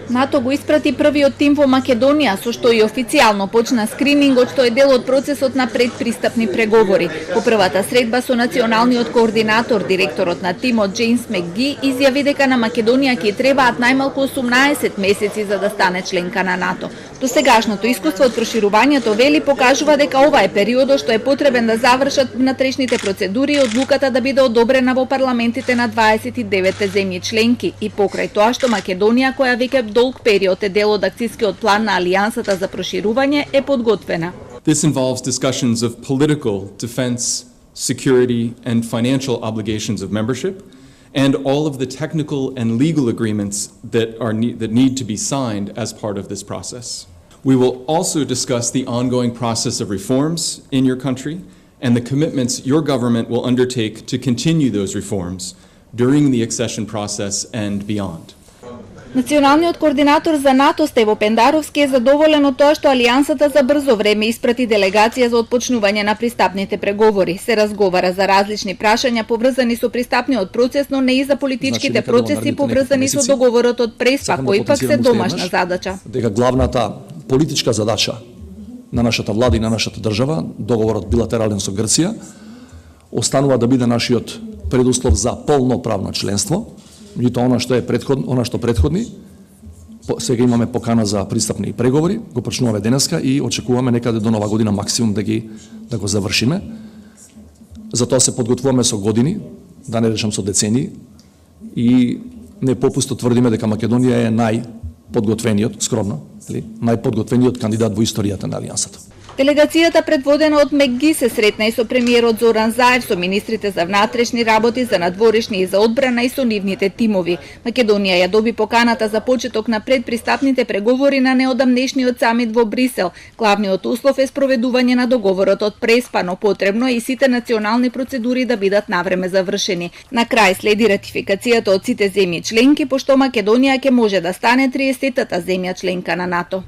НАТО го испрати првиот тим во Македонија, со што и официјално почна скринингот што е дел од процесот на предпристапни преговори. По првата средба со националниот координатор, директорот на тимот Джеймс Макги изјави дека на Македонија ќе требаат најмалку 18 месеци за да стане членка на НАТО. Досегашното искуство од проширувањето, вели, покажува дека ова е периодот што е потребен да завршат внатрешните процедури и одлуката да биде одобрена во парламентите на 29 земји членки и покрај тоа што Македонија, која веќе долг период е дел од акцискиот план на Алијансата за проширување, е подготвена. This involves discussions of political, defense, security and financial obligations of membership and all of the technical and legal agreements that need to be signed as part of this process. We will also discuss the ongoing process of reforms in your country and the commitments your government will undertake to continue those reforms during the accession process and beyond. Националниот координатор за НАТО Стево Пендаровски е задоволен од тоа што Алијансата за брзо време испрати делегација за отпочнување на пристапните преговори. Се разговара за различни прашања поврзани со пристапниот процес, но не и за политичките процеси поврзани со договорот од Преспа, кој пак се домашна задача. Дека главната политичка задача на нашата влада и на нашата држава, договорот билатерален со Грција, останува да биде нашиот предуслов за полноправно членство. И тоа она што претходни, сега имаме покана за пристапни преговори, го почнуваме денеска и очекуваме некаде до нова година максимум да го завршиме. Затоа се подготвуваме со години, да не речам со децении, и не попусто тврдиме дека Македонија е најподготвениот, скромно, најподготвениот кандидат во историјата на Алијансата. Делегацијата предводена од Макги се сретна и со премиерот Зоран Заев, со министрите за внатрешни работи, за надворешни и за одбрана и со нивните тимови. Македонија ја доби поканата за почеток на предпристапните преговори на неодамнешниот самит во Брисел. Главниот услов е спроведување на договорот од Преспа, но потребно е и сите национални процедури да бидат навреме завршени. На крај следи ратификацијата од сите земји членки, пошто Македонија ќе може да стане 30-та земја членка на НАТО.